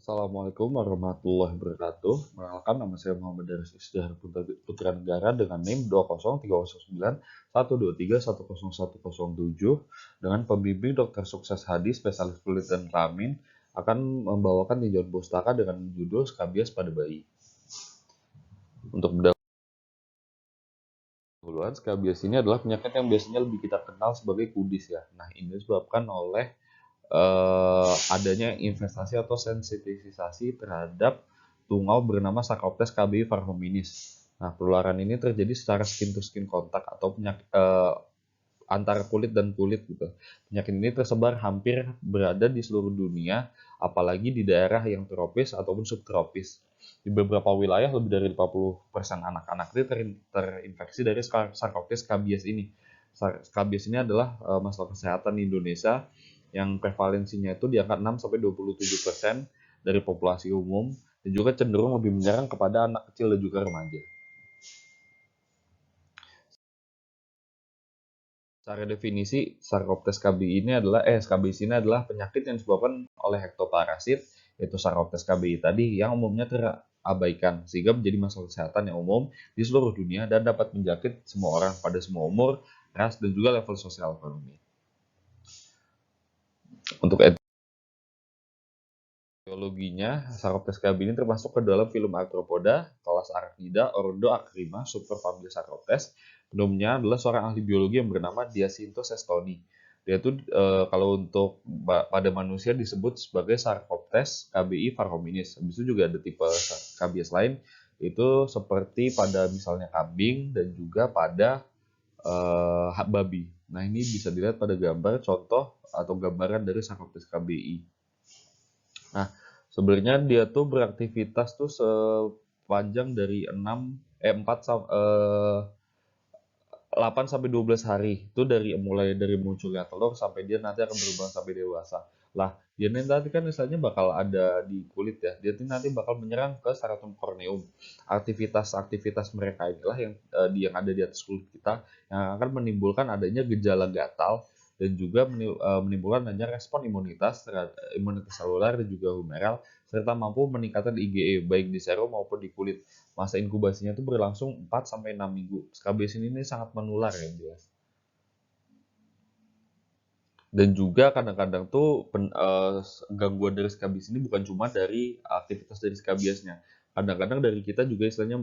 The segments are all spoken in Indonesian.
Assalamualaikum warahmatullahi wabarakatuh. Perkenalkan, nama saya Muhammad Daris Isdihar Putra Negara dengan NIM 2030912310107 dengan pembimbing Dr. Sukses Hadi, spesialis kulit dan kelamin, akan membawakan tinjauan pustaka dengan judul Skabies pada bayi. Untuk pendahuluan, skabies ini adalah penyakit yang biasanya lebih kita kenal sebagai kudis ya. Nah, ini disebabkan oleh adanya investasi atau sensitisasi terhadap tungau bernama Sarcoptes KBI varhominis. Nah, penularan ini terjadi secara skin to skin kontak atau penyakit antara kulit dan kulit gitu. Penyakit ini tersebar hampir berada di seluruh dunia, apalagi di daerah yang tropis ataupun subtropis. Di beberapa wilayah lebih dari 50% anak-anak itu terinfeksi dari Sarcoptes skabies ini. Skabies ini adalah masalah kesehatan di Indonesia yang prevalensinya itu di angka 6-27% dari populasi umum dan juga cenderung lebih menyerang kepada anak kecil dan juga remaja. Secara definisi, Sarcoptes skabies ini adalah penyakit yang disebabkan oleh hektoparasit, yaitu Sarcoptes KBI tadi, yang umumnya terabaikan, sehingga menjadi masalah kesehatan yang umum di seluruh dunia dan dapat menjangkit semua orang pada semua umur, ras, dan juga level sosial ekonomi. Untuk etiologinya, Sarcoptes KBI ini termasuk ke dalam filum Arthropoda, kelas Arachnida, ordo Acrima, superfamili Sarcoptes. Penemunya adalah seorang ahli biologi yang bernama Giacinto Sestoni. Dia itu kalau untuk pada manusia disebut sebagai Sarcoptes KBI varhominis. Habis itu juga ada tipe skabies lain, itu seperti pada misalnya kambing dan juga pada babi. Nah, ini bisa dilihat pada gambar contoh atau gambaran dari Sarcoptes KBI. Nah, sebenarnya dia tuh beraktivitas tuh sepanjang dari 8 sampai 12 hari. Itu mulai dari munculnya telur sampai dia nanti akan berubah sampai dewasa. Lah, dia nanti kan misalnya bakal ada di kulit ya. Dia nanti bakal menyerang ke stratum corneum. Aktivitas-aktivitas mereka inilah yang ada di atas kulit kita yang akan menimbulkan adanya gejala gatal dan juga menimbulkan adanya respon imunitas seluler dan juga humoral serta mampu meningkatkan IgE baik di serum maupun di kulit. Masa inkubasinya itu berlangsung 4-6 minggu. Skabies ini sangat menular ya jelas. Dan juga kadang-kadang tuh gangguan dari skabies ini bukan cuma dari aktivitas dari skabiesnya. Kadang-kadang dari kita juga istilahnya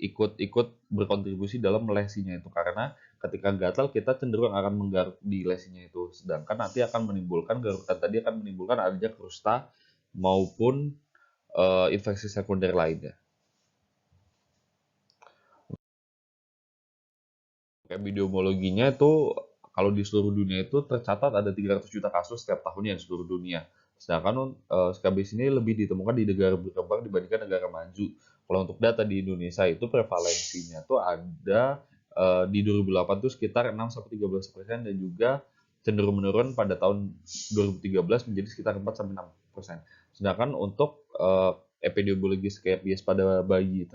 ikut berkontribusi dalam lesinya itu, karena ketika gatal kita cenderung akan menggaruk di lesinya itu, sedangkan nanti akan menimbulkan garukan tadi akan menimbulkan adanya krusta maupun infeksi sekunder lainnya. Epidemiologinya itu kalau di seluruh dunia itu tercatat ada 300 juta kasus setiap tahunnya di seluruh dunia. Sedangkan skabies ini lebih ditemukan di negara berkembang dibandingkan negara maju. Kalau untuk data di Indonesia itu prevalensinya tuh ada di 2008 tuh sekitar 6-13% dan juga cenderung menurun pada tahun 2013 menjadi sekitar 4-6%. Sedangkan untuk epidemiologi skabies pada bayi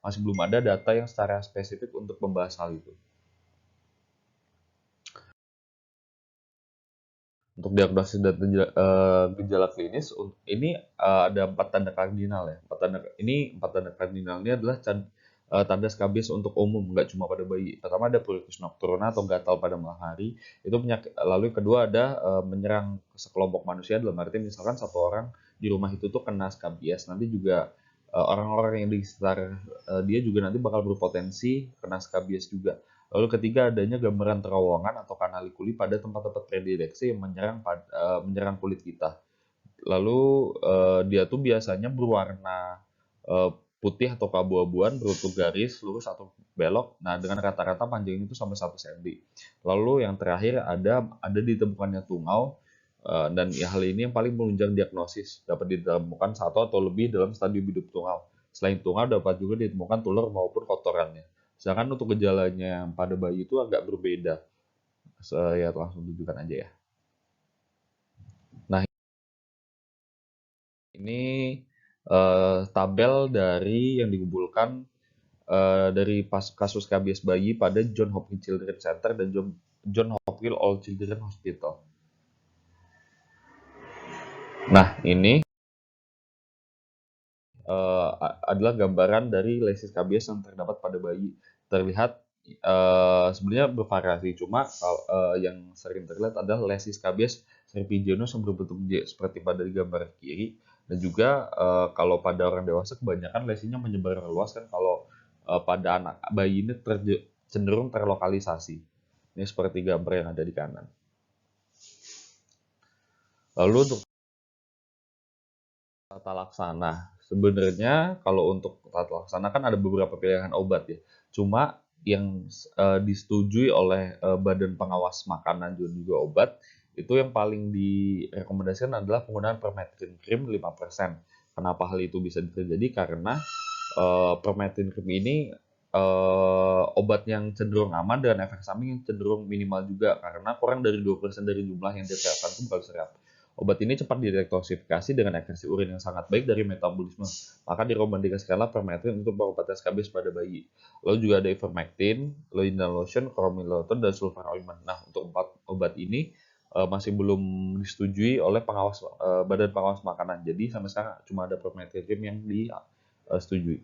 masih belum ada data yang secara spesifik untuk membahas hal itu. Untuk diagnosis dan gejala klinis, ini ada 4 tanda kardinal ya. Empat tanda kardinal ini adalah tanda skabies untuk umum, nggak cuma pada bayi. Pertama ada pruritus nocturna atau gatal pada malam hari. Itu penyakit. Lalu yang kedua ada menyerang sekelompok manusia, dalam arti misalkan satu orang di rumah itu tuh kena skabies, nanti juga orang-orang yang di sekitar dia juga nanti bakal berpotensi kena skabies juga. Lalu ketiga, adanya gambaran terowongan atau kanalikuli pada tempat-tempat predileksi yang menyerang kulit kita. Lalu dia tuh biasanya berwarna putih atau keabu-abuan, berbentuk garis lurus atau belok. Nah, dengan rata-rata panjangnya itu sampai 1 cm. Lalu yang terakhir ada ditemukannya tungau, dan hal ini yang paling menunjang diagnosis. Dapat ditemukan satu atau lebih dalam stadium hidup tungau. Selain tungau dapat juga ditemukan tular maupun kotorannya. Sedangkan untuk gejalanya pada bayi itu agak berbeda. Saya langsung tunjukkan aja ya. Nah, ini tabel dari yang dikumpulkan dari kasus skabies bayi pada John Hopkins Children's Center dan John Hopkins All Children Hospital. Nah, ini adalah gambaran dari lesis kabies yang terdapat pada bayi. Terlihat sebenarnya bervariasi, cuma yang sering terlihat adalah lesis kabies serpiginus yang berbentuk J seperti pada gambar kiri, dan juga kalau pada orang dewasa kebanyakan lesinya menyebar luas kan, kalau pada anak bayi ini cenderung terlokalisasi. Ini seperti gambar yang ada di kanan. Lalu untuk tata laksana. Sebenarnya kalau untuk tata laksana kan ada beberapa pilihan obat ya. Cuma yang disetujui oleh Badan Pengawas Makanan dan juga obat itu yang paling direkomendasikan adalah penggunaan permethrin cream 5%. Kenapa hal itu bisa terjadi? Karena permethrin cream ini obat yang cenderung aman dan efek samping yang cenderung minimal juga karena kurang dari 2% dari jumlah yang diserapkan itu bakal serap. Obat ini cepat didetoksifikasi dengan akurasi urin yang sangat baik dari metabolisme. Maka direkomendasikanlah permethrin untuk pengobatan SKB pada bayi. Lalu juga ada ivermectin, Loindan lotion, chromiloton, dan sulfur ointment. Nah, untuk 4 obat ini masih belum disetujui oleh Badan Pengawas Makanan. Jadi sampai sekarang cuma ada permethrin yang disetujui.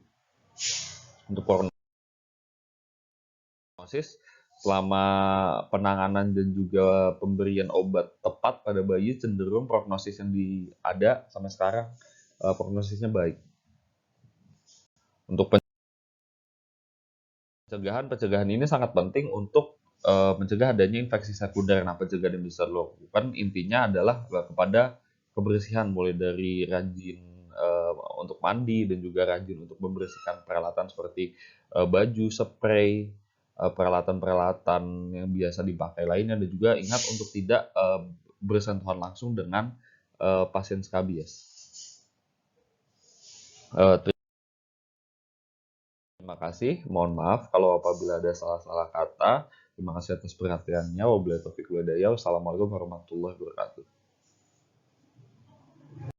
Untuk prognosis, selama penanganan dan juga pemberian obat tepat pada bayi, cenderung prognosis yang ada sampai sekarang prognosisnya baik. Untuk pencegahan ini sangat penting untuk mencegah adanya infeksi sekunder. Nah, pencegahan yang bisa dilakukan intinya adalah kepada kebersihan, mulai dari rajin untuk mandi dan juga rajin untuk membersihkan peralatan seperti baju, spray, peralatan-peralatan yang biasa dipakai lainnya, dan juga ingat untuk tidak bersentuhan langsung dengan pasien skabies. Terima kasih, mohon maaf kalau apabila ada salah-salah kata. Terima kasih atas perhatiannya. Wabillahi taufiq wal hidayah. Wassalamualaikum warahmatullahi wabarakatuh.